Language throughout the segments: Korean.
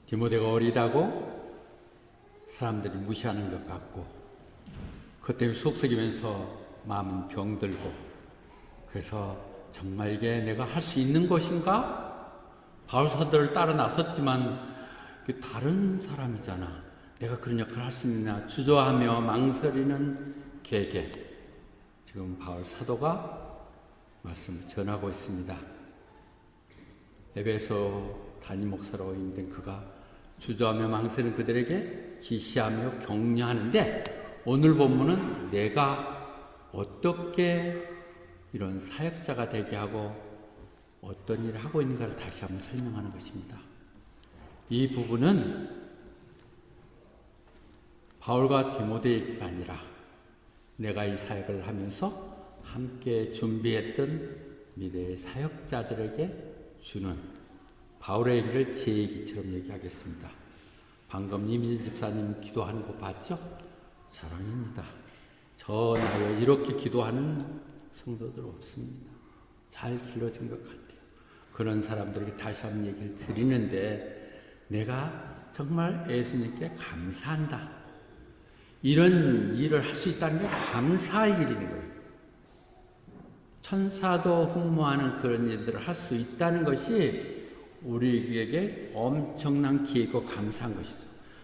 디모데가 어리다고 사람들이 무시하는 것 같고, 그것 때문에 속썩이면서 마음은 병들고, 그래서 정말 이게 내가 할 수 있는 것인가? 바울 사도를 따라 나섰지만 다른 사람이잖아. 내가 그런 역할을 할 수 있느냐? 주저하며 망설이는 개개. 지금 바울 사도가 말씀을 전하고 있습니다. 에베소 담임 목사로 임된 그가 주저하며 망설이는 그들에게 지시하며 격려하는데, 오늘 본문은 내가 어떻게 이런 사역자가 되게 하고 어떤 일을 하고 있는가를 다시 한번 설명하는 것입니다. 이 부분은 바울과 디모데 얘기가 아니라 내가 이 사역을 하면서 함께 준비했던 미래의 사역자들에게 주는 바울의 얘기를 제 얘기처럼 얘기하겠습니다. 방금 이민진 집사님 기도하는 거 봤죠? 자랑입니다. 저 나여 이렇게 기도하는 성도들 없습니다. 잘 길러진 것 같아요. 그런 사람들에게 다시 한번 얘기를 드리는데, 내가 정말 예수님께 감사한다. 이런 일을 할 수 있다는 게 감사할 일인 거예요. 천사도 흠모하는 그런 일들을 할 수 있다는 것이 우리에게 엄청난 기회고 감사한 것이죠.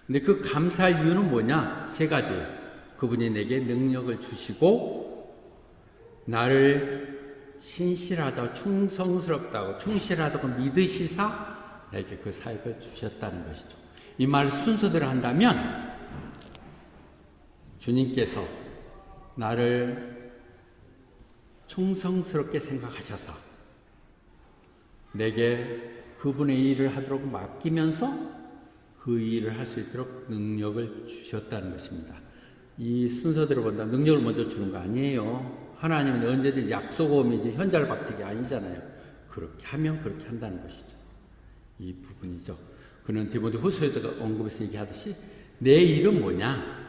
근데 그 감사할 이유는 뭐냐? 세 가지예요. 그분이 내게 능력을 주시고, 나를 신실하다고 충성스럽다고 충실하다고 믿으시사 내게 그 사역을 주셨다는 것이죠. 이 말을 순서대로 한다면 주님께서 나를 충성스럽게 생각하셔서 내게 그분의 일을 하도록 맡기면서 그 일을 할 수 있도록 능력을 주셨다는 것입니다. 이 순서대로 본다면 능력을 먼저 주는 거 아니에요. 하나님은 언제든지 약속음이지 현잘박치기 아니잖아요. 그렇게 하면 그렇게 한다는 것이죠. 이 부분이죠. 그는 디모데 후서에도 언급해서 얘기하듯이 내 일은 뭐냐?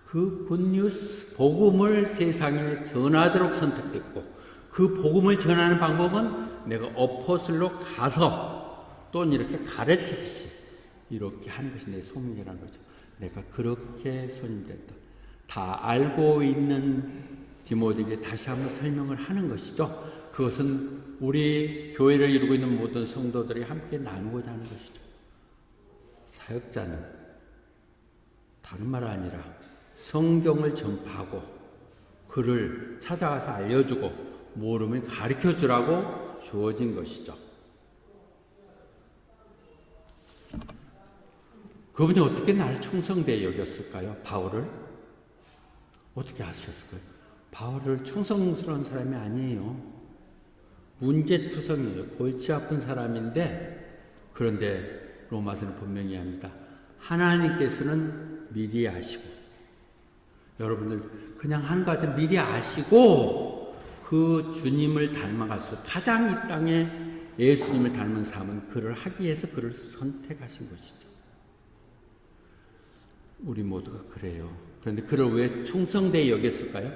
그 굿뉴스, 복음을 세상에 전하도록 선택됐고, 그 복음을 전하는 방법은 내가 어포슬로 가서 또는 이렇게 가르치듯이 이렇게 하는 것이 내 소명이라는 거죠. 내가 그렇게 손님됐다. 다 알고 있는 디모데에게 다시 한번 설명을 하는 것이죠. 그것은 우리 교회를 이루고 있는 모든 성도들이 함께 나누고자 하는 것이죠. 사역자는 다른 말 아니라 성경을 전파하고 그를 찾아가서 알려주고 모르면 가르쳐주라고 주어진 것이죠. 그분이 어떻게 나를 충성되게 여겼을까요? 바울을? 어떻게 하셨을까요? 바울을 충성스러운 사람이 아니에요. 문제투성이에요. 골치 아픈 사람인데, 그런데 로마서는 분명히 합니다. 하나님께서는 미리 아시고, 여러분들 그냥 한 가지 미리 아시고 그 주님을 닮아가서 가장 이 땅에 예수님을 닮은 삶은 그를 하기 위해서 그를 선택하신 것이죠. 우리 모두가 그래요. 그런데 그를 왜 충성되게 여겼을까요?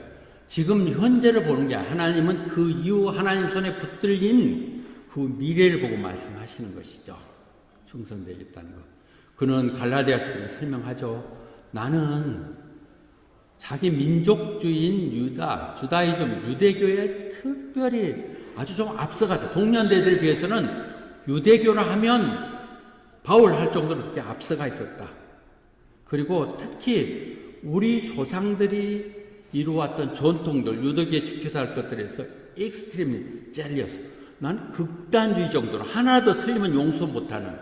지금 현재를 보는 게 아니라 하나님은 그 이후 하나님 손에 붙들린 그 미래를 보고 말씀하시는 것이죠. 충성되겠다는 것. 그는 갈라디아서 그렇게 설명하죠. 나는 자기 민족주의인 주다이즘, 유대교에 특별히 아주 좀 앞서가죠. 동년대들에 비해서는 유대교를 하면 바울 할 정도로 그렇게 앞서가 있었다. 그리고 특히 우리 조상들이 이루어왔던 전통들, 유대교에 지켜야 할 것들에서 익스트림이 젤리어서 난 극단주의 정도로 하나도 틀리면 용서 못하는,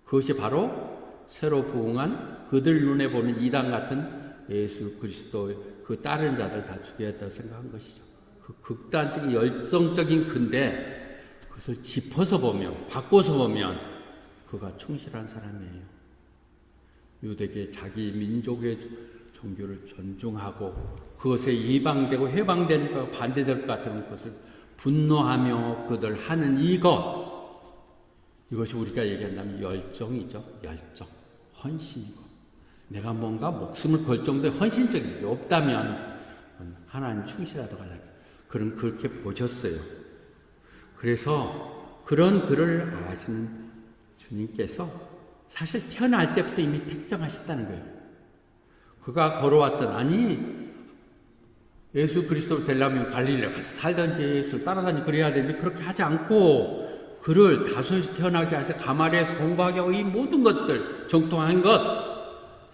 그것이 바로 새로 부흥한 그들 눈에 보는 이단 같은 예수 그리스도의 그 따르는 자들 다 죽여야 한다고 생각한 것이죠. 그 극단적인 열성적인 근데 그것을 짚어서 보면, 바꿔서 보면 그가 충실한 사람이에요. 유대계 자기 민족의 종교를 존중하고 그것에 이방되고 해방되는 것과 반대될 것 같으면 그것을 분노하며 그들 하는 이것이 우리가 얘기한다면 열정이죠. 열정, 헌신이고, 내가 뭔가 목숨을 걸 정도의 헌신적인 게 없다면 하나님 충실하다고 하죠. 그런 그렇게 보셨어요. 그래서 그런 그를 아시는 주님께서 사실 태어날 때부터 이미 택정하셨다는 거예요. 그가 걸어왔던, 아니 예수 그리스도 되려면 갈릴리에 가서 살든지 예수를 따라다니고 그래야 되는데 그렇게 하지 않고 그를 다소에서 태어나게 하셔 가마리에서 공부하게 하고 이 모든 것들 정통한 것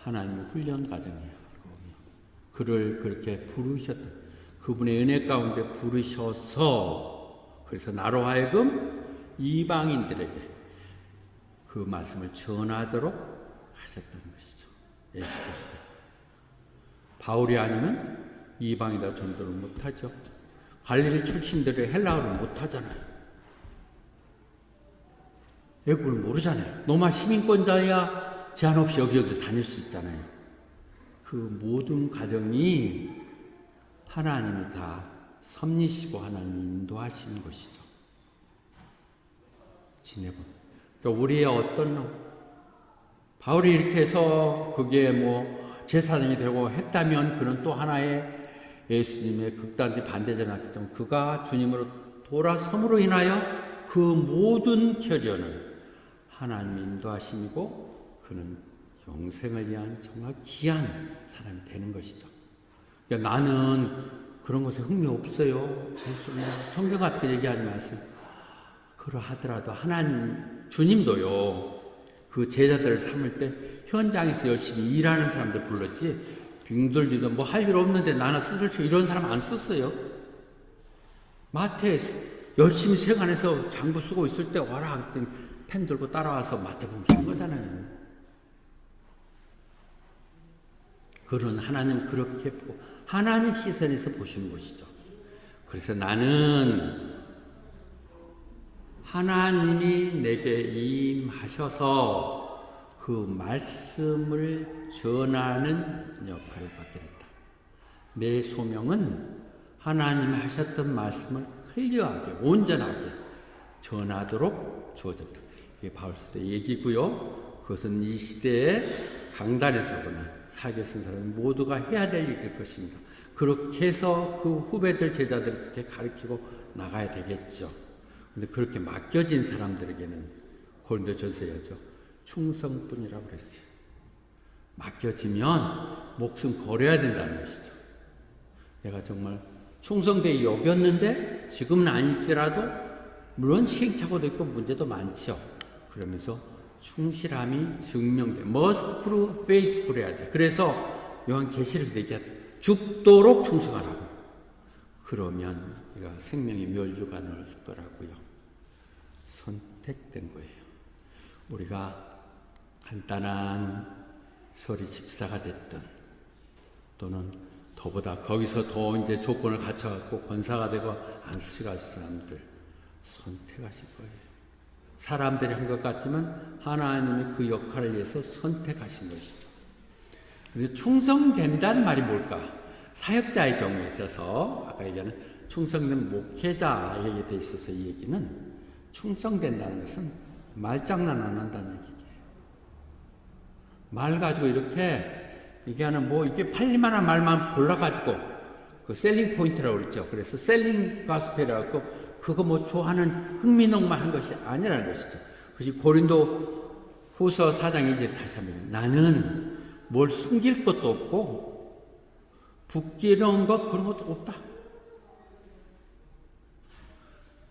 하나님의 훈련 과정이에요. 그를 그렇게 부르셨다. 그분의 은혜 가운데 부르셔서 그래서 나로 하여금 이방인들에게 그 말씀을 전하도록 하셨다는 것이죠. 예수 그리스도. 바울이 아니면 이방이다 전도를 못하죠. 갈릴리 출신들의 헬라어를 못하잖아요. 외국을 모르잖아요. 로마 시민권자야 제한 없이 여기저기 다닐 수 있잖아요. 그 모든 과정이 하나님이 다 섭리시고 하나님이 인도하시는 것이죠. 지내본. 그러니까 우리의 어떤 바울이 이렇게 해서 그게 뭐 제사장이 되고 했다면 그는 또 하나의 예수님의 극단적 반대자였지만 그가 주님으로 돌아섬으로 인하여 그 모든 결연은 하나님의 인도하심이고 그는 영생을 위한 정말 귀한 사람이 되는 것이죠. 그러니까 나는 그런 것에 흥미 없어요. 성경 같은 거 얘기하지 마세요. 그러하더라도 하나님, 주님도요, 그 제자들을 삼을 때 현장에서 열심히 일하는 사람들 불렀지, 빙들리도 뭐 할 일 없는데 나는 수술치 이런 사람 안 썼어요. 마태 열심히 세관에서 장부 쓰고 있을 때 와라 그랬더니 펜 들고 따라와서 마태복음 쓴 거잖아요. 그런 하나님 그렇게 하나님 시선에서 보시는 것이죠. 그래서 나는 하나님이 내게 임하셔서 그 말씀을 전하는 역할을 받게 됐다. 내 소명은 하나님이 하셨던 말씀을 클리어하게, 온전하게 전하도록 주어졌다. 이게 바울서의 얘기고요. 그것은 이 시대에 강단에서거나 사기에 쓴 사람 모두가 해야 될 일일 것입니다. 그렇게 해서 그 후배들, 제자들을 그렇게 가르치고 나가야 되겠죠. 근데 그렇게 맡겨진 사람들에게는 고린도전서에죠. 충성뿐이라고 그랬어요. 맡겨지면 목숨 걸어야 된다는 것이죠. 내가 정말 충성되게 여겼는데 지금은 아닐지라도 물론 시행착오도 있고 문제도 많죠. 그러면서 충실함이 증명돼. must prove faithful 해야 돼. 그래서 요한계시록 얘기하대. 죽도록 충성하라고. 그러면 내가 생명의 멸류가 넣을 거라고요. 선택된 거예요. 우리가 간단한 서리 집사가 됐든 또는 더보다 거기서 더 이제 조건을 갖춰갖고 권사가 되고 안수가 사람들 선택하실 거예요. 사람들이 한 것 같지만 하나님이 그 역할을 위해서 선택하신 것이죠. 그런데 충성된다는 말이 뭘까? 사역자의 경우에 있어서 아까 얘기하는 충성된 목회자에게 돼 있어서 이 얘기는 충성된다는 것은 말장난 안 한다는 얘기예요. 말 가지고 이렇게 얘기하는 뭐 이게 팔릴만한 말만 골라가지고 그 셀링 포인트라고 그랬죠. 그래서 셀링 가스펠이라고 했고 그거 뭐 좋아하는 흥미농만 한 것이 아니라는 것이죠. 그것이 고린도 후서 4장 2절 다시 한번 나는 뭘 숨길 것도 없고 부끄러운 것 그런 것도 없다.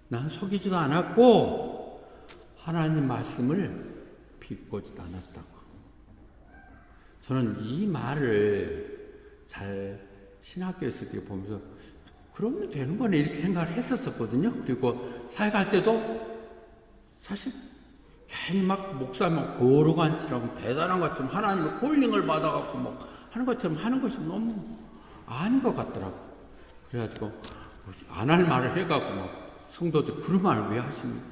난 속이지도 않았고 하나님 말씀을 비꼬지도 않았다고. 저는 이 말을 잘 신학교에서 보면서 그러면 되는 거네 이렇게 생각을 했었거든요. 그리고 사역할 때도 사실 괜히 막 목사면 거룩한치라고 대단한 것처럼 하나님의 콜링을 받아갖고 막 하는 것처럼 하는 것이 너무 아닌 것 같더라고. 그래가지고 안 할 말을 해갖고 막 성도들 그런 말을 왜 하십니까?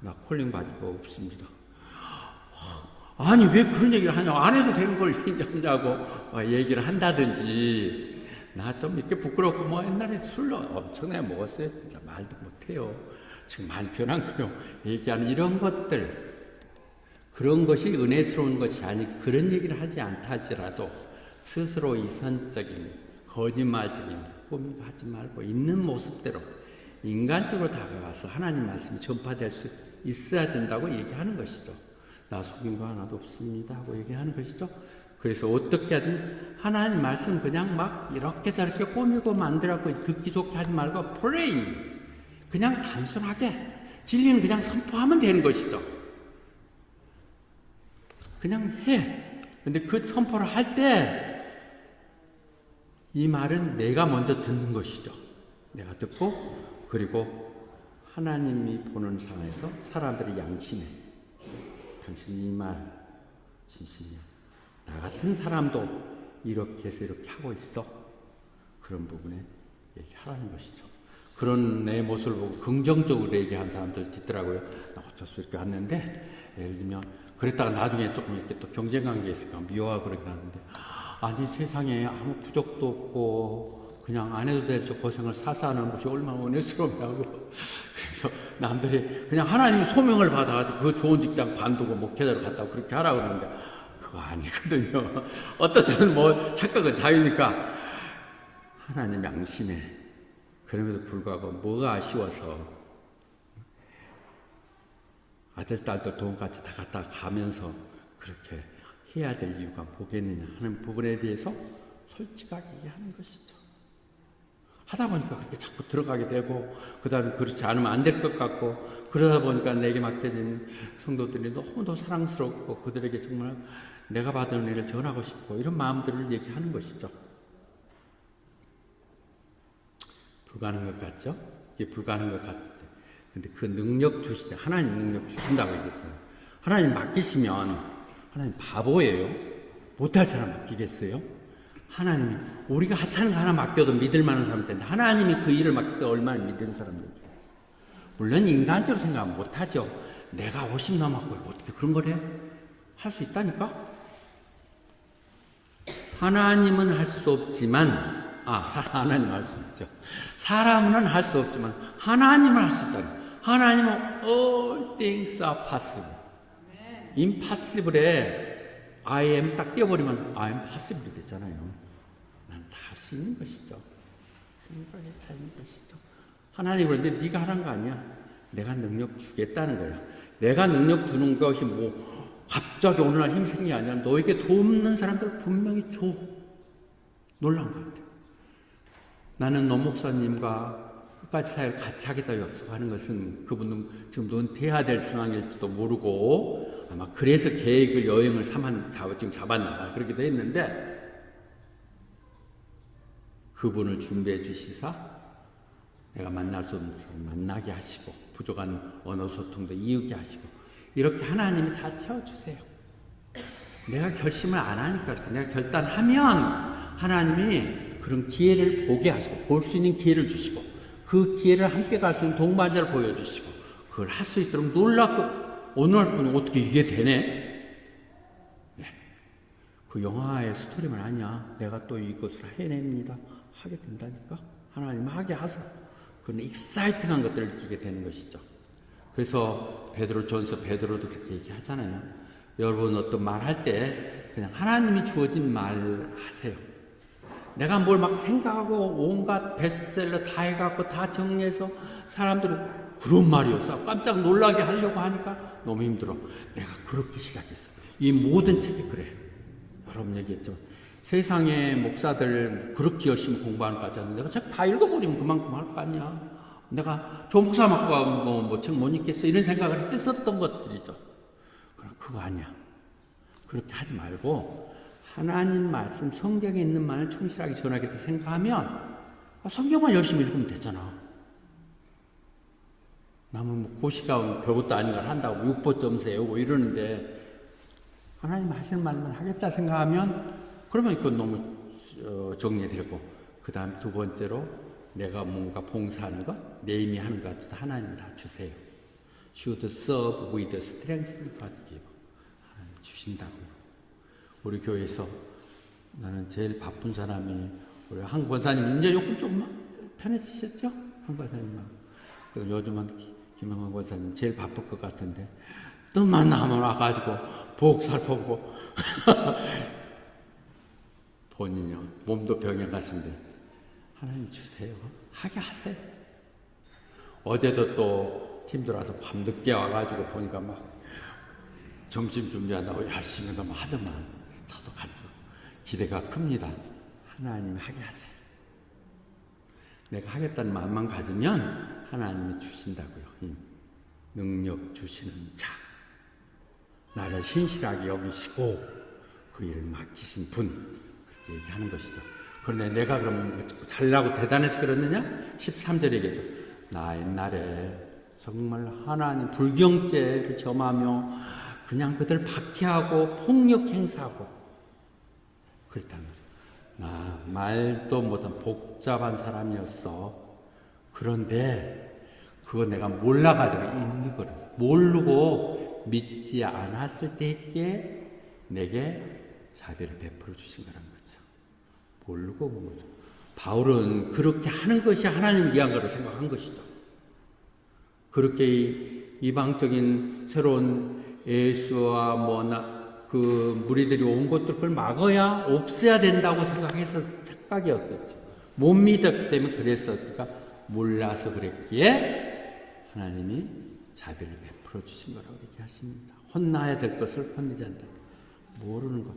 나 콜링 받을 거 없습니다. 아니 왜 그런 얘기를 하냐고 안 해도 되는 걸 얘기하냐고 얘기를 한다든지 나 좀 이렇게 부끄럽고 뭐 옛날에 술로 엄청나게 먹었어요. 진짜 말도 못해요. 지금 많이 변한 거요. 얘기하는 이런 것들 그런 것이 은혜스러운 것이 아니 그런 얘기를 하지 않다 할지라도 스스로 이선적인 거짓말적인 꾸미고 하지 말고 있는 모습대로 인간적으로 다가가서 하나님 말씀이 전파될 수 있어야 된다고 얘기하는 것이죠. 나 속인 거 하나도 없습니다 하고 얘기하는 것이죠. 그래서 어떻게 하든 하나님 말씀 그냥 막 이렇게 저렇게 꾸미고 만들라고 듣기 좋게 하지 말고 프레임 그냥 단순하게 진리는 그냥 선포하면 되는 것이죠. 그냥 해. 근데 그 선포를 할 때 이 말은 내가 먼저 듣는 것이죠. 내가 듣고 그리고 하나님이 보는 상황에서 사람들이 양심해. 당신이 이 말 진심이야. 나 같은 사람도 이렇게 해서 이렇게 하고 있어. 그런 부분에 얘기하라는 것이죠. 그런 내 모습을 보고 긍정적으로 얘기한 사람들 있더라고요. 나 어쩔 수 이렇게 왔는데 예를 들면 그랬다가 나중에 조금 이렇게 또 경쟁관계에 있으니까 미워하고 그러긴 하는데 아니 세상에 아무 부족도 없고 그냥 안 해도 될 저 고생을 사서 하는 것이 얼마나 은혜스럽냐고. 그래서 남들이 그냥 하나님 소명을 받아가지고 그 좋은 직장 관두고 목회자로 갔다고 그렇게 하라고 그러는데 그거 아니거든요. 어떻든 뭐 착각은 자유니까 하나님 양심에 그럼에도 불구하고 뭐가 아쉬워서 아들 딸도 돈같이 다 갖다 가면서 그렇게 해야 될 이유가 뭐겠느냐 하는 부분에 대해서 솔직하게 얘기하는 것이죠. 하다 보니까 그렇게 자꾸 들어가게 되고 그 다음에 그렇지 않으면 안 될 것 같고 그러다 보니까 내게 맡겨진 성도들이 너무도 사랑스럽고 그들에게 정말 내가 받은 은혜를 전하고 싶고 이런 마음들을 얘기하는 것이죠. 불가능한 것 같죠? 이게 불가능한 것 같은데 근데 그 능력 주시죠. 하나님 능력 주신다고 얘기했잖아요. 하나님 맡기시면 하나님 바보예요? 못할 사람 맡기겠어요? 하나님이 우리가 하찮은 거 하나 맡겨도 믿을 만한 사람 텐데 하나님이 그 일을 맡길 때 얼마나 믿는 사람들이겠어요. 물론 인간적으로 생각하면 못하죠. 내가 50 넘었고 어떻게 그런 걸 해? 할 수 있다니까? 하나님은 할 수 없지만 하나님은 할 수 있죠. 사람은 할 수 없지만 하나님은 할 수 있다. 하나님은 all things are possible. impossible에 I am 딱 띄워버리면 I am possible 되잖아요. 난 다 할 수 있는 것이죠. 생각에 차이는 것이죠. 하나님 그런데 네가 하라는 거 아니야. 내가 능력 주겠다는 거야. 내가 능력 주는 것이 뭐 갑자기 오늘 날 힘생긴 게 아니라 너에게 돕는 사람들 분명히 줘. 놀라운 것 같아. 나는 노 목사님과 끝까지 사역을 같이 하겠다고 약속하는 것은 그분은 지금 은퇴해야 될 상황일지도 모르고 아마 그래서 계획을 여행을 지금 잡았나 봐. 그렇기도 했는데 그분을 준비해 주시사 내가 만날 수 없는 사람 만나게 하시고 부족한 언어 소통도 이루게 하시고 이렇게 하나님이 다 채워주세요. 내가 결심을 안 하니까 그렇지. 내가 결단하면 하나님이 그런 기회를 보게 하시고 볼 수 있는 기회를 주시고 그 기회를 함께 갈 수 있는 동반자를 보여주시고 그걸 할 수 있도록 놀랍고 오늘 분이 어떻게 이게 되네? 네. 그 영화의 스토리만 아니야. 내가 또 이것을 해냅니다. 하게 된다니까. 하나님 하게 하소. 그런 익사이팅한 것들을 느끼게 되는 것이죠. 그래서 베드로도 그렇게 얘기하잖아요. 여러분 어떤 말 할 때 그냥 하나님이 주어진 말을 하세요. 내가 뭘 막 생각하고 온갖 베스트셀러 다 해갖고 다 정리해서 사람들은 그런 말이었어. 깜짝 놀라게 하려고 하니까 너무 힘들어. 내가 그렇게 시작했어. 이 모든 책이 그래. 여러분 얘기했죠. 세상에 목사들 그렇게 열심히 공부하는 거 하잖아. 내가 책 다 읽어버리면 그만큼 할 거 아니야. 내가 조 목사 맞고 뭐 책 못 읽겠어. 이런 생각을 했었던 것들이죠. 그럼 그거 아니야. 그렇게 하지 말고 하나님 말씀 성경에 있는 말을 충실하게 전하겠다 생각하면 성경만 열심히 읽으면 되잖아. 남은 뭐 고시가 별것도 아닌 걸 한다고 육보점 세우고 이러는데 하나님 하시는 말만 하겠다 생각하면 그러면 그건 너무 정리되고 그 다음 두 번째로 내가 뭔가 봉사하는 것, 내 힘이 하는 것 하나님이 다 주세요. Should serve with the strength God give. 하나님 주신다고요. 우리 교회에서 나는 제일 바쁜 사람이 우리 한 권사님 이제 조금 좀 편해지셨죠? 한 권사님만. 그래서 요즘은 김영환 권사님 제일 바쁠 것 같은데 뜸만 나면 와가지고 복 살펴보고 본인이요 몸도 병에 가신데 하나님 주세요. 하게 하세요. 어제도 또 팀 들어와서 밤늦게 와가지고 보니까 막 점심 준비한다고 열심히 하더만 저도 간절 기대가 큽니다. 하나님이 하게 하세요. 내가 하겠다는 마음만 가지면 하나님이 주신다고요. 능력 주시는 자, 나를 신실하게 여기시고 그 일을 맡기신 분, 그렇게 얘기하는 것이죠. 그런데 내가 그러면 잘나고 대단해서 그러느냐? 13절에 얘기하죠. 나 옛날에 정말 하나님 불경죄를 점하며 그냥 그들 박해하고 폭력 행사하고 그랬다는 거죠. 나 말도 못한 복잡한 사람이었어. 그런데 그거 내가 몰라가지고 있는 거를 모르고 믿지 않았을 때에 내게 자비를 베풀어 주신 거란 거죠. 모르고 본 거죠. 바울은 그렇게 하는 것이 하나님을 위한 거로 생각한 것이죠. 그렇게 이방적인 새로운 예수와 그 무리들이 온 것들 그걸 막아야 없애야 된다고 생각해서 착각이었겠죠. 못 믿었기 때문에 그랬었으니까 몰라서 그랬기에 하나님이 자비를 베풀어 주신 거라고 얘기하십니다. 혼나야 될 것을 혼내지 않는다. 모르는 것.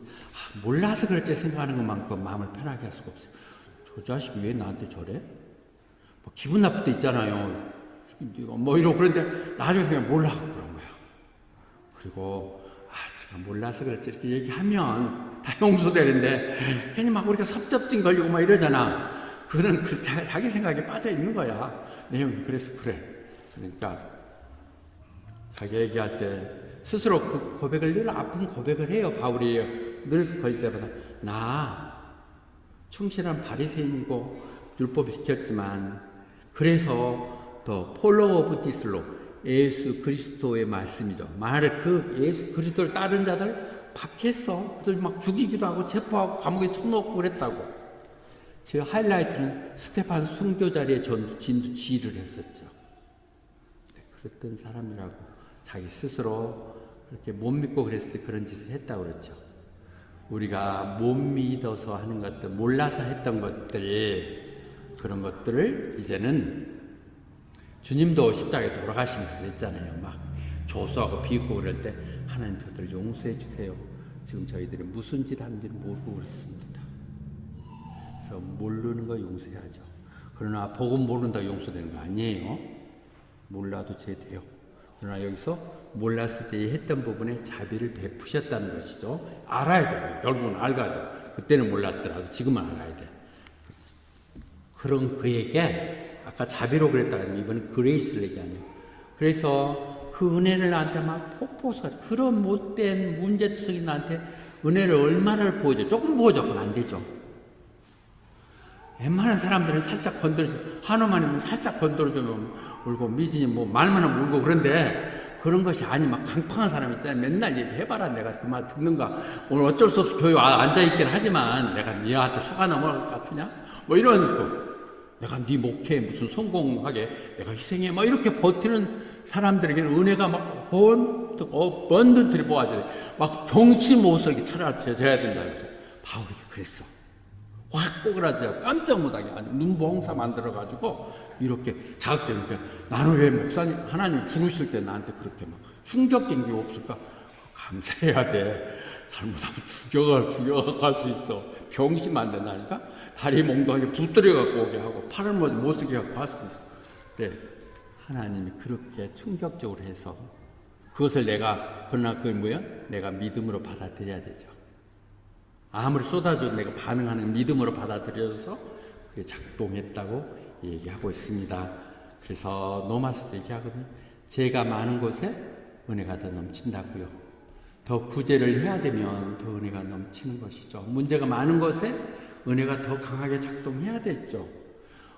몰라서 그랬지 생각하는 것만큼 마음을 편하게 할 수가 없어요. 저 자식이 왜 나한테 저래? 기분 나쁠 때 있잖아요. 이러고 그런데 나중에 그냥 몰라서 그런 거야. 그리고 제가 몰라서 그랬지 이렇게 얘기하면 다 용서되는데 괜히 막 우리가 섭섭증 걸리고 막 이러잖아. 그거는 자기 생각에 빠져 있는 거야. 내용이 그래서 그래. 그러니까 자기 얘기할 때 스스로 그 고백을 늘 아픈 고백을 해요. 바울이 늘 거일 때마다 나 충실한 바리새인이고 율법을 지켰지만 그래서 더 폴로워 오브 디스로 예수 그리스도의 말씀이죠. 말을 그 예수 그리스도를 따른 자들 박했어. 그들 막 죽이기도 하고 체포하고 감옥에 쳐넣고 그랬다고. 제 하이라이트는 스테판 순교 자리에 지휘를 했었죠. 그랬던 사람이라고 자기 스스로 그렇게 못 믿고 그랬을 때 그런 짓을 했다고 그랬죠. 우리가 못 믿어서 하는 것들, 몰라서 했던 것들, 그런 것들을 이제는 주님도 십자가에 돌아가시면서 그랬잖아요. 막 조소하고 비웃고 그럴 때 하나님 저들 용서해 주세요. 지금 저희들이 무슨 짓 하는지를 모르고 그렇습니다. 그래서 모르는 거 용서해야죠. 그러나 복음 모른다고 용서되는 거 아니에요. 몰라도 죄 돼요. 그러나 여기서 몰랐을 때 했던 부분에 자비를 베푸셨다는 것이죠. 알아야 돼요. 결국은 알아야 돼요. 그때는 몰랐더라도 지금은 알아야 돼. 그런 그에게 아까 자비로 그랬다가 이번엔 그레이스를 얘기하네요. 그래서 그 은혜를 나한테 막 폭포수 그런 못된 문제투성이 나한테 은혜를 얼마나 보여줘. 조금 보여줬건 안 되죠. 웬만한 사람들은 살짝 한우만이면 살짝 건드려주면 울고 미진이 말만 하면 울고 그런데 그런 것이 아니 막 강팍한 사람 있잖아요. 맨날 얘기해봐라. 내가 그 말 듣는가. 오늘 어쩔 수 없이 교회 앉아있긴 하지만 내가 니한테 속아 넘어갈 것 같으냐? 이런 거. 내가 네 목회에 무슨 성공하게 내가 희생해. 이렇게 버티는 사람들에게는 은혜가 막 번듯이 보아져요. 막 정신 못 서게 차려져야 된다. 바울이 그랬어. 확 꼬그라져요. 깜짝 못하게 눈봉사 만들어가지고 이렇게 자극적이니까 나는 왜 목사님 하나님 부르실 때 나한테 그렇게 막 충격적인 게 없을까? 감사해야 돼. 잘못하면 죽여갈 수 있어. 병심 안 된다니까? 다리 몽둥이에 붙들여 갖고 오게 하고 팔을 못 쓰게 갖고 할 수도 있어. 근데 하나님이 그렇게 충격적으로 해서 그것을 그러나 그게 뭐야? 내가 믿음으로 받아들여야 되죠. 아무리 쏟아져도 내가 반응하는 믿음으로 받아들여서 그게 작동했다고 얘기하고 있습니다. 그래서 로마서도 얘기하거든요. 죄가 많은 곳에 은혜가 더 넘친다고요. 더 구제를 해야 되면 더 은혜가 넘치는 것이죠. 문제가 많은 곳에 은혜가 더 강하게 작동해야 되죠.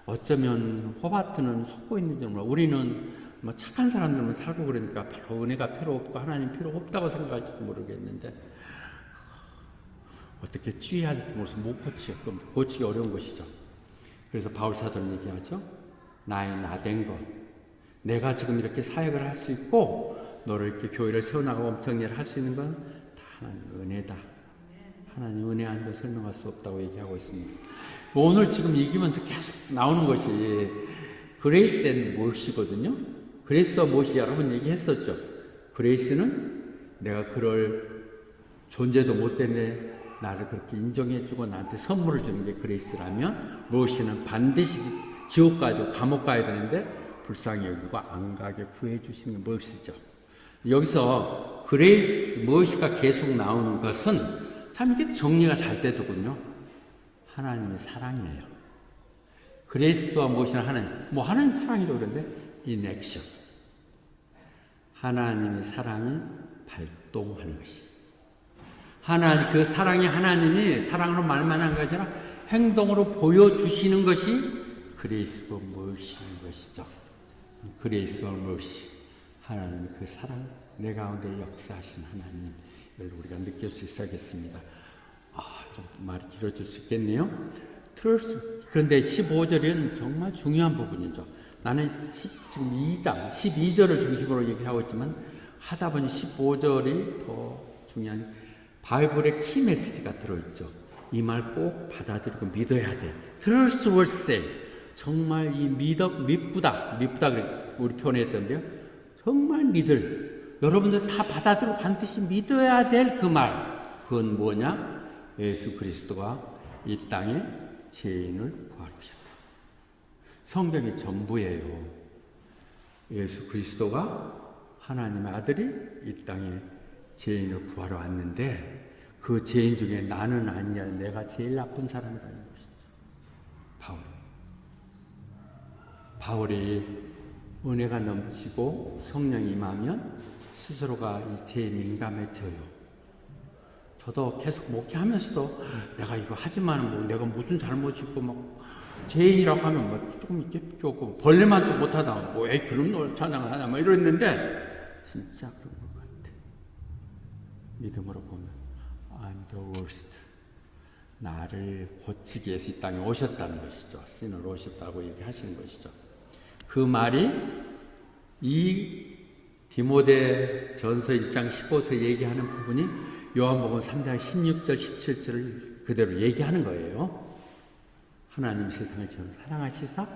어쩌면 호바트는 속고 있는지 몰라. 우리는 착한 사람들만 살고 그러니까 별로 은혜가 필요 없고 하나님 필요 없다고 생각할지도 모르겠는데 어떻게 치유해야 될지 몰라서 못 고치죠. 그럼 고치기 어려운 것이죠. 그래서 바울 사도는 얘기하죠. 나의 나된 것. 내가 지금 이렇게 사역을 할 수 있고 너를 이렇게 교회를 세워나가고 엄청 일을 할 수 있는 건 다 하나님 은혜다. 하나님 은혜 아니고 설명할 수 없다고 얘기하고 있습니다. 오늘 지금 얘기하면서 계속 나오는 것이 그레이스 앤 몰시거든요. 그레이스와 몰시 여러분 얘기했었죠. 그레이스는 내가 그럴 존재도 못 됐네. 나를 그렇게 인정해주고 나한테 선물을 주는 게 그레이스라면 무엇이는 반드시 지옥 가야 감옥 가야 되는데 불쌍히 여기고 안 가게 구해주시는 게 무엇이죠? 여기서 그레이스 무엇이가 계속 나오는 것은 참 이게 정리가 잘 되더군요. 하나님의 사랑이에요. 그레이스와 무엇이나 하나님, 하나님 사랑이라고 그러는데 in action. 하나님의 사랑이 발동하는 것이. 그 사랑이 하나님이 사랑으로 말만 한 것이 아니라 행동으로 보여주시는 것이 그레이스고 무엇인 것이죠. 그레이스와 무엇이 하나님의 그 사랑, 내 가운데 역사하신 하나님, 이걸 우리가 느낄 수 있어야겠습니다. 좀 말이 길어질 수 있겠네요. 그런데 15절은 정말 중요한 부분이죠. 나는 지금 2장, 12절을 중심으로 얘기하고 있지만 하다 보니 15절이 더 중요한 바이블의 키 메시지가 들어있죠. 이 말 꼭 받아들이고 믿어야 돼. trustworthy. 정말 이 믿부다 우리 표현했던데요. 정말 믿을. 여러분들 다 받아들이고 반드시 믿어야 될 그 말. 그건 뭐냐? 예수 그리스도가 이 땅에 죄인을 구하러 오셨다. 성경이 전부예요. 예수 그리스도가 하나님의 아들이 이 땅에 죄인을 구하러 왔는데 그 죄인 중에 나는 아니냐, 내가 제일 나쁜 사람이라는 것이죠. 바울이 은혜가 넘치고 성령이 임하면 스스로가 이 죄에 민감해져요. 저도 계속 목회하면서도 내가 이거 하지만 내가 무슨 잘못이 있고 죄인이라고 하면 조금 있게 껴고 벌레만 또 못하다 에이 그런 걸 찬양을 하냐 이랬는데 진짜 그런 것 같아. 믿음으로 보면 I'm the worst. 나를 고치기 위해서 이 땅에 오셨다는 것이죠. 신으로 오셨다고 얘기하시는 것이죠. 그 말이 이 디모데 전서 1장 15서 얘기하는 부분이 요한복음 3장 16절 17절을 그대로 얘기하는 거예요. 하나님 세상을 처음 사랑하시사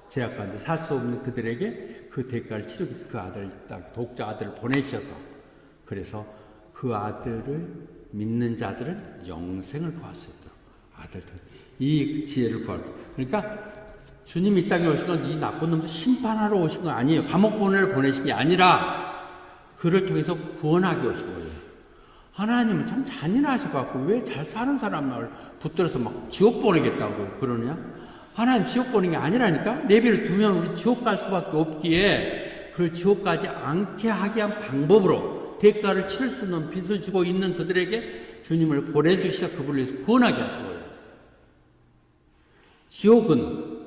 죄악 가운데 살 수 없는 그들에게 그 대가를 치르기 위해서 그 아들 독자 아들을 보내셔서 그래서 그 아들을 믿는 자들은 영생을 구할 수 있도록 아들들 이 지혜를 구할 그러니까 주님이 이 땅에 오신 건 이 나쁜 놈들 심판하러 오신 건 아니에요. 감옥 보내신 게 아니라 그를 통해서 구원하기 오신 거예요. 하나님은 참 잔인하셔갖고 왜 잘 사는 사람을 붙들어서 지옥 보내겠다고 그러느냐? 하나님 지옥 보내는 게 아니라니까? 내비를 두면 우리 지옥 갈 수밖에 없기에 그걸 지옥 가지 않게 하기 위한 방법으로 대가를 치를 수 없는 빚을 지고 있는 그들에게 주님을 보내주시자 그분을 위해서 구원하게 하신 거예요. 지옥은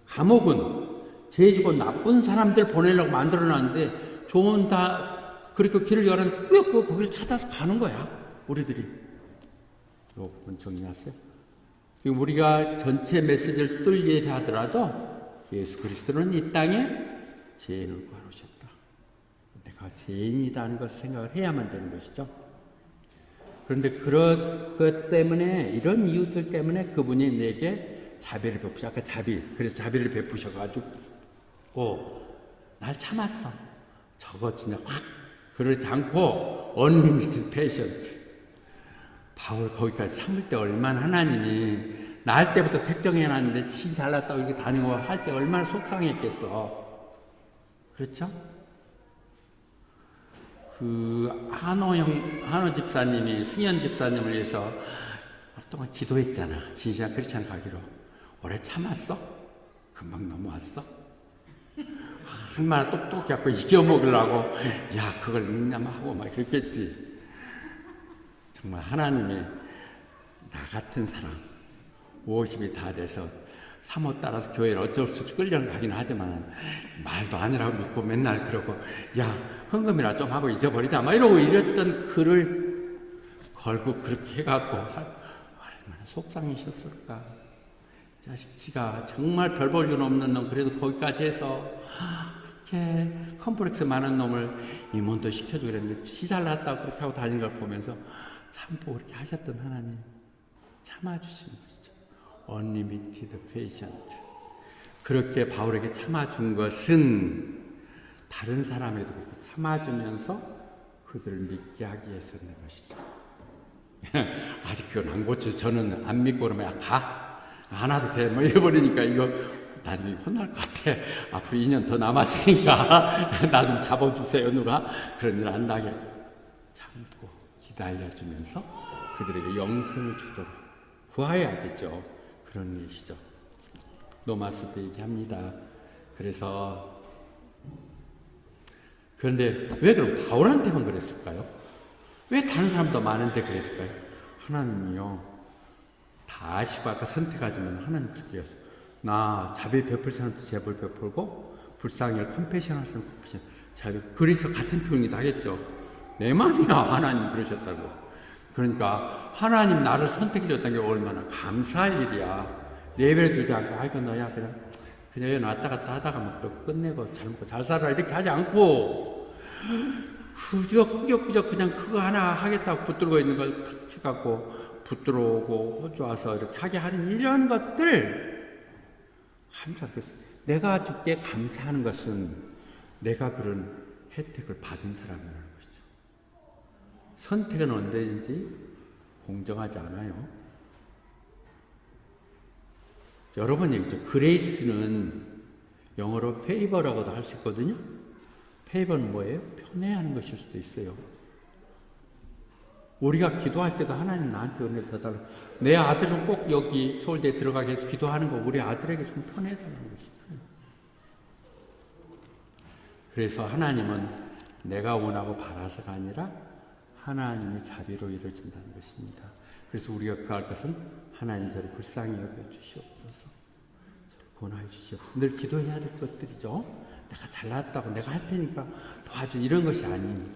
감옥은 죄 지고 나쁜 사람들 보내려고 만들어놨는데 좋은 다 그렇게 길을 열어는 꾸역꾸역 거기를 찾아서 가는 거야. 우리들이. 이 부분 정리하세요. 우리가 전체 메시지를 뜰 하더라도 예수 그리스도는 이 땅에 죄인을 구하러 오셨다. 내가 죄인이라는 것을 생각을 해야만 되는 것이죠. 그런데 그런 것 때문에 이런 이유들 때문에 그분이 내게 자비를 베푸셔. 아까 그래서 자비를 베푸셔가지고 날 참았어. 저거 진짜 확 그러지 않고 unlimited patient. 바울 거기까지 참을 때 얼마나 하나님이 날 때부터 택정해놨는데 치 잘났다고 이렇게 다니고 할 때 얼마나 속상했겠어. 그렇죠? 그 한호 집사님이 승현 집사님을 위해서 오랫동안 기도했잖아. 진시한 크리스찬 가기로. 오래 참았어? 금방 넘어왔어? 얼마나 똑똑해갖고 이겨먹으려고 야 그걸 믿냐마하고 막 그랬겠지. 정말 하나님이 나 같은 사람 50이 다 돼서 사모 따라서 교회를 어쩔 수 없이 끌려가긴 하지만 말도 아니라고 믿고 맨날 그러고 야 헌금이나 좀 하고 잊어버리자 막 이러고 이랬던 글을 걸고 그렇게 해갖고 얼마나 속상하셨을까. 자식 지가 정말 별 볼 일 없는 놈 그래도 거기까지 해서 그렇게 컴플렉스 많은 놈을 임원도 시켜주고 그랬는데 지 잘났다고 그렇게 하고 다니는 걸 보면서 참고 그렇게 하셨던 하나님 참아주시는 것이죠. Unlimited patient. 그렇게 바울에게 참아준 것은 다른 사람에도 그렇게 참아주면서 그들을 믿게 하기 위해서 낸 것이죠. 아직 그건 안 고쳐. 저는 안 믿고 그러면 안 와도 돼. 뭐 이래버리니까 이거 나중에 혼날 것 같아. 앞으로 2년 더 남았으니까 나 좀 잡아주세요, 누가. 그런 일 안 나게 참고 기다려주면서 그들에게 영생을 주도록 구하여야겠죠. 그런 일이시죠. 로마서도 얘기합니다. 그래서 그런데 왜 그럼 바울한테만 그랬을까요? 왜 다른 사람도 많은데 그랬을까요? 하나님이요 다 아시고 아까 선택하지만 하나님 그렇게 했어요. 나 자비 베풀 사람도 제벌 베풀고 불쌍히 컴패션 할 사람 컴패션 자비. 그래서 같은 표현이다 하겠죠. 내 마음이야 하나님 그러셨다고. 그러니까 하나님 나를 선택해 줬다는 게 얼마나 감사할 일이야. 예배를 두지 않고 아이고 너야 그냥 왔다 갔다 하다가 막 그렇게 끝내고 잘 먹고 잘 살아 이렇게 하지 않고 꾸역꾸역 그냥 그거 하나 하겠다고 붙들고 있는 걸 탁 해갖고 붙들어오고 호주 와서 이렇게 하게 하는 이런 것들 감사하겠어요. 내가 주께 감사하는 것은 내가 그런 혜택을 받은 사람이라는 것이죠. 선택은 언제든지 공정하지 않아요. 여러 번 얘기했죠. 그레이스는 영어로 페이버라고도 할 수 있거든요. 페이버는 뭐예요? 편애하는 것일 수도 있어요. 우리가 기도할 때도 하나님 나한테 은혜 더 달라. 내 아들은 꼭 여기 서울대에 들어가게 해서 기도하는 거 우리 아들에게 좀 편애해달라는 것이잖아요. 그래서 하나님은 내가 원하고 바라서가 아니라 하나님의 자비로 이루어진다는 것입니다. 그래서 우리가 구할 것은 하나님 저를 불쌍히 여겨주시옵소서. 저를 구원하여 주시옵소서. 늘 기도해야 될 것들이죠. 내가 잘났다고 내가 할 테니까 도와줘 이런 것이 아닌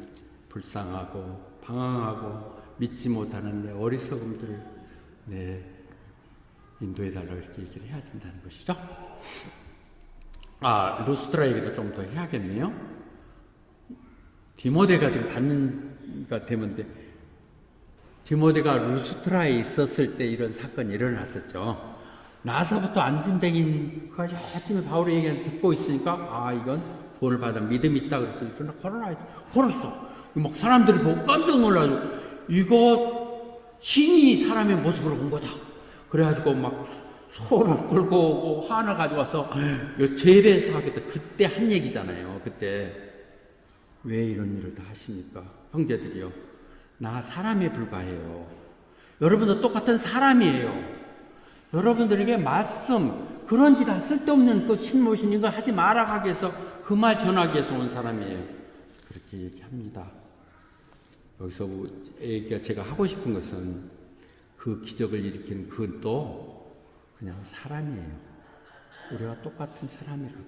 불쌍하고 방황하고 믿지 못하는 내 어리석음들을 인도해달라고 이렇게 얘기를 해야 된다는 것이죠. 루스트라 얘기도 좀 더 해야겠네요. 디모데가 지금 받는가 되는데 디모데가 루스트라에 있었을 때 이런 사건이 일어났었죠. 나서부터 안진뱅이가 열심히 바울의 얘기를 듣고 있으니까 이건 구원을 받아 믿음이 있다 그래서 일어나 걸었어. 막 사람들이 보고 깜짝 놀라서 이거 신이 사람의 모습으로 온 거다. 그래가지고 막 소를 끌고 오고 한을 가져와서 재배해서 하겠다. 그때 한 얘기잖아요. 그때 왜 이런 일을 다 하십니까? 형제들이요. 나 사람에 불과해요. 여러분도 똑같은 사람이에요. 여러분들에게 말씀 그런 짓 쓸데없는 그 신모신 이거 하지 말아가기 위해서 그 말 전하기 위해서 온 사람이에요. 그렇게 얘기합니다. 여기서 제가 하고 싶은 것은 그 기적을 일으킨 그것도 그냥 사람이에요. 우리가 똑같은 사람이라고.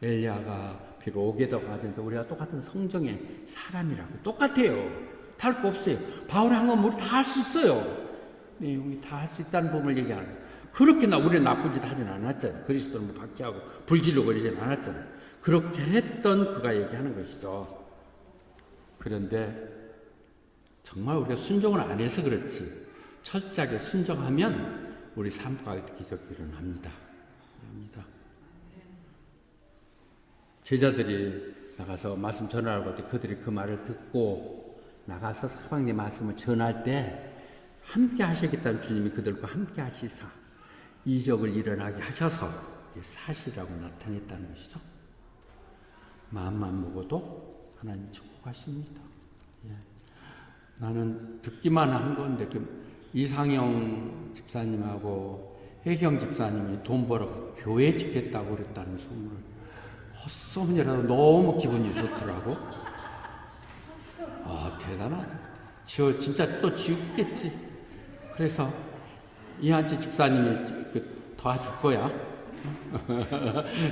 엘리야가 비록 오게다고 하는데 우리가 똑같은 성정의 사람이라고. 똑같아요. 다를 거 없어요. 바울이 한 건 우리 다 할 수 있어요. 내용이 다 할 수 있다는 부분을 얘기하는 거예요. 그렇게 우리는 나쁜 짓 하진 않았잖아요. 그리스도를 뭐 박해하고 불질러 거리진 않았잖아요. 그렇게 했던 그가 얘기하는 것이죠. 그런데 정말 우리가 순종을 안 해서 그렇지 철저하게 순종하면 우리 삶 가운데 기적이 일어납니다. 제자들이 나가서 말씀 전하라고 할 때 그들이 그 말을 듣고 나가서 사방의 말씀을 전할 때 함께 하시겠다는 주님이 그들과 함께 하시사 이적을 일어나게 하셔서 사실이라고 나타냈다는 것이죠. 마음만 먹어도 하나님 축복하십니다. 나는 듣기만 한 건데 이상영 집사님하고 혜경 집사님이 돈 벌어 교회 짓겠다고 그랬다는 소문을 헛소문이라도 너무 기분이 좋더라고. 대단하다. 진짜 또 지우겠지. 그래서 이한치 집사님이 도와줄 거야.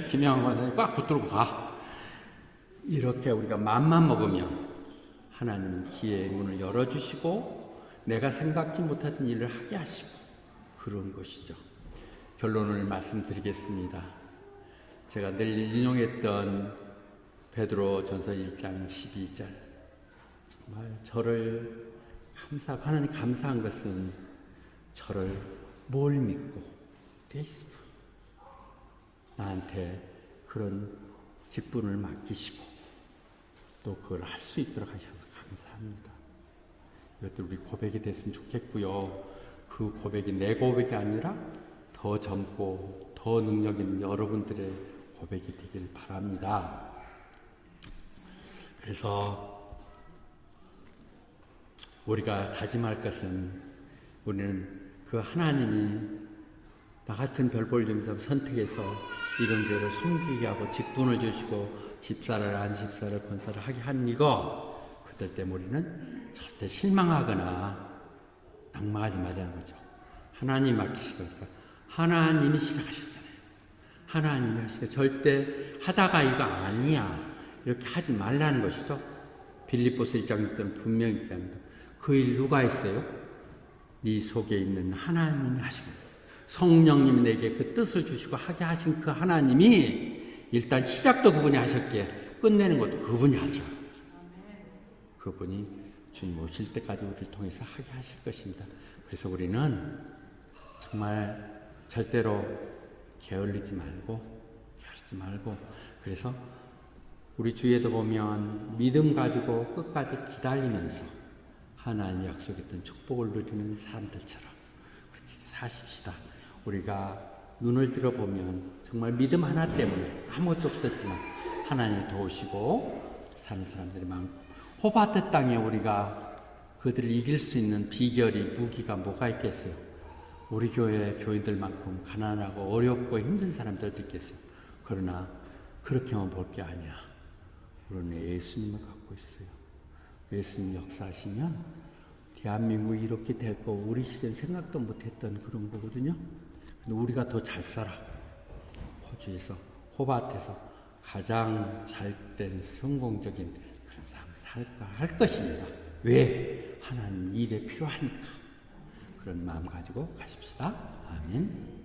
김영환 권사님 꽉 붙들고 가. 이렇게 우리가 맘만 먹으면 하나님은 기회의 문을 열어주시고 내가 생각지 못했던 일을 하게 하시고 그런 것이죠. 결론을 말씀드리겠습니다. 제가 늘 인용했던 베드로 전서 1장 12절 정말 저를 하나님 감사한 것은 저를 뭘 믿고 데이스프 나한테 그런 직분을 맡기시고 또 그걸 할 수 있도록 하셔서 감사합니다. 이것도 우리 고백이 됐으면 좋겠고요. 그 고백이 내 고백이 아니라 더 젊고 더 능력 있는 여러분들의 고백이 되길 바랍니다. 그래서 우리가 다짐할 것은 우리는 그 하나님이 나 같은 별 볼 일 좀 선택해서 이런 교회를 섬기게 하고 직분을 주시고 집사를 안식사를 권사를 하게 한 이거 그들 때문에 우리는 절대 실망하거나 낙망하지 말자는 거죠. 하나님 맡기시니까 하나님이 시작하셨잖아요. 하나님이 하시니까 절대 하다가 이거 아니야 이렇게 하지 말라는 것이죠. 빌립보서 1장 6절은 분명히 얘기합니다. 그 일 누가 했어요? 네 속에 있는 하나님이 하신 거예요. 성령님이 내게 그 뜻을 주시고 하게 하신 그 하나님이 일단 시작도 그분이 하셨기에 끝내는 것도 그분이 하셔. 그분이 주님 오실 때까지 우리를 통해서 하게 하실 것입니다. 그래서 우리는 정말 절대로 게을리지 말고 그래서 우리 주위에도 보면 믿음 가지고 끝까지 기다리면서 하나님이 약속했던 축복을 누리는 사람들처럼 그렇게 사십시다. 우리가 눈을 들어보면 정말 믿음 하나 때문에 아무것도 없었지만 하나님이 도우시고 사는 사람들이 많고 호바트 땅에 우리가 그들을 이길 수 있는 비결이 무기가 뭐가 있겠어요? 우리 교회 교인들만큼 가난하고 어렵고 힘든 사람들도 있겠어요. 그러나 그렇게만 볼 게 아니야. 우리는 예수님을 갖고 있어요. 예수님 역사하시면 대한민국이 이렇게 될 거 우리 시대는 생각도 못했던 그런 거거든요. 근데 우리가 더 잘 살아. 호주에서 호밭에서 가장 잘된 성공적인 그런 삶을 살까 할 것입니다. 왜? 하나님 일에 필요하니까. 그런 마음 가지고 가십시다. 아멘.